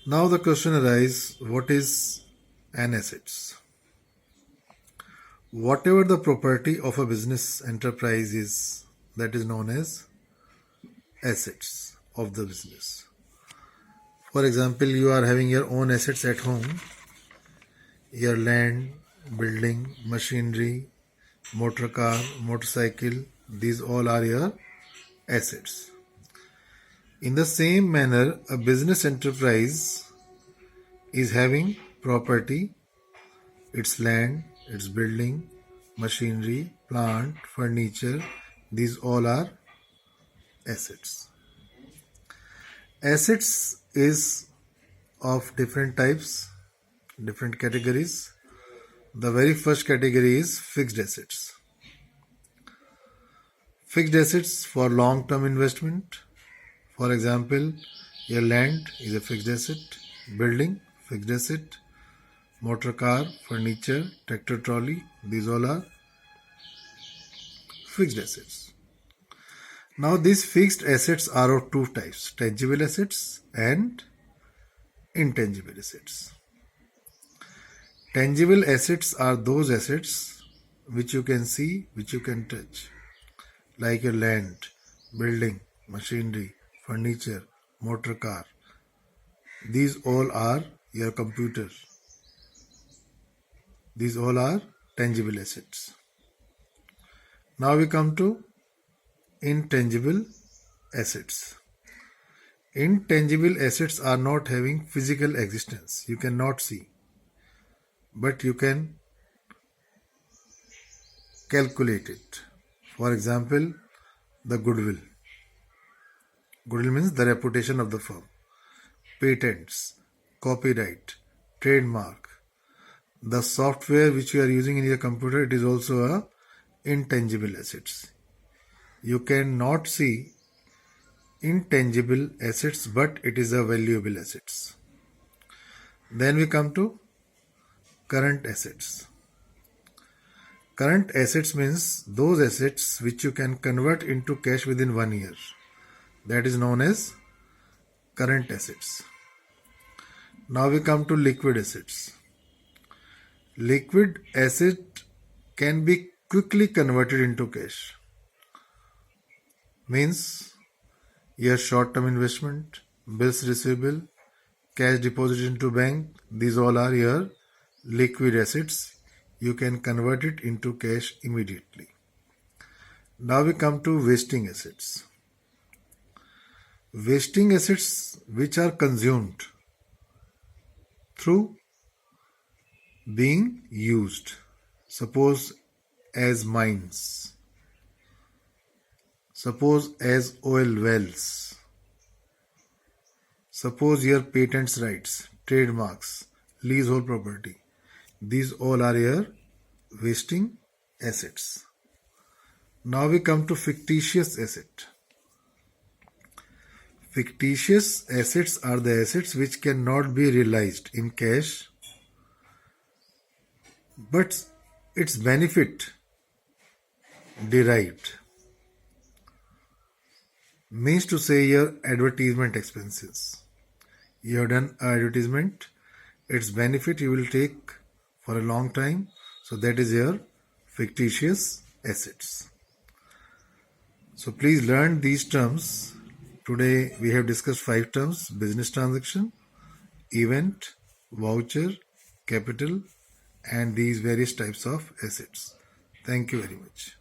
Now the question arises, what is an assets? Whatever the property of a business enterprise is, that is known as assets of the business. For example, you are having your own assets at home, your land, building, machinery, motor car, motorcycle, these all are your assets. In the same manner, a business enterprise is having property, its land, its building, machinery, plant, furniture, these all are assets. Assets is of different types, different categories. The very first category is fixed assets. Fixed assets for long-term investment. For example, your land is a fixed asset, building, fixed asset, motor car, furniture, tractor trolley, these all are fixed assets. Now these fixed assets are of two types, tangible assets and intangible assets. Tangible assets are those assets which you can see, which you can touch, like your land, building, machinery, furniture, motor car. These all are your computer. These all are tangible assets. Now we come to intangible assets. Intangible assets are not having physical existence. You cannot see, but you can calculate it. For example, the goodwill. Goodwill means the reputation of the firm. Patents, copyright, trademark. The software which you are using in your computer, it is also a intangible assets. You cannot see intangible assets, but it is a valuable assets. Then we come to current assets. Current assets means those assets which you can convert into cash within 1 year. That is known as current assets. Now we come to liquid assets. Liquid asset can be quickly converted into cash. Means your short-term investment, bills receivable, cash deposited into bank, these all are your liquid assets. You can convert it into cash immediately. Now we come to wasting assets. Wasting assets which are consumed through being used. Suppose as mines. Suppose as oil wells. Suppose your patents rights, trademarks, leasehold property. These all are your wasting assets. Now we come to fictitious asset. Fictitious assets are the assets which cannot be realized in cash, but its benefit derived. Means to say your advertisement expenses. You have done an advertisement, its benefit you will take for a long time, so that is your fictitious assets. So please learn these terms. Today we have discussed 5 terms: business transaction, event, voucher, capital, and these various types of assets. Thank you very much.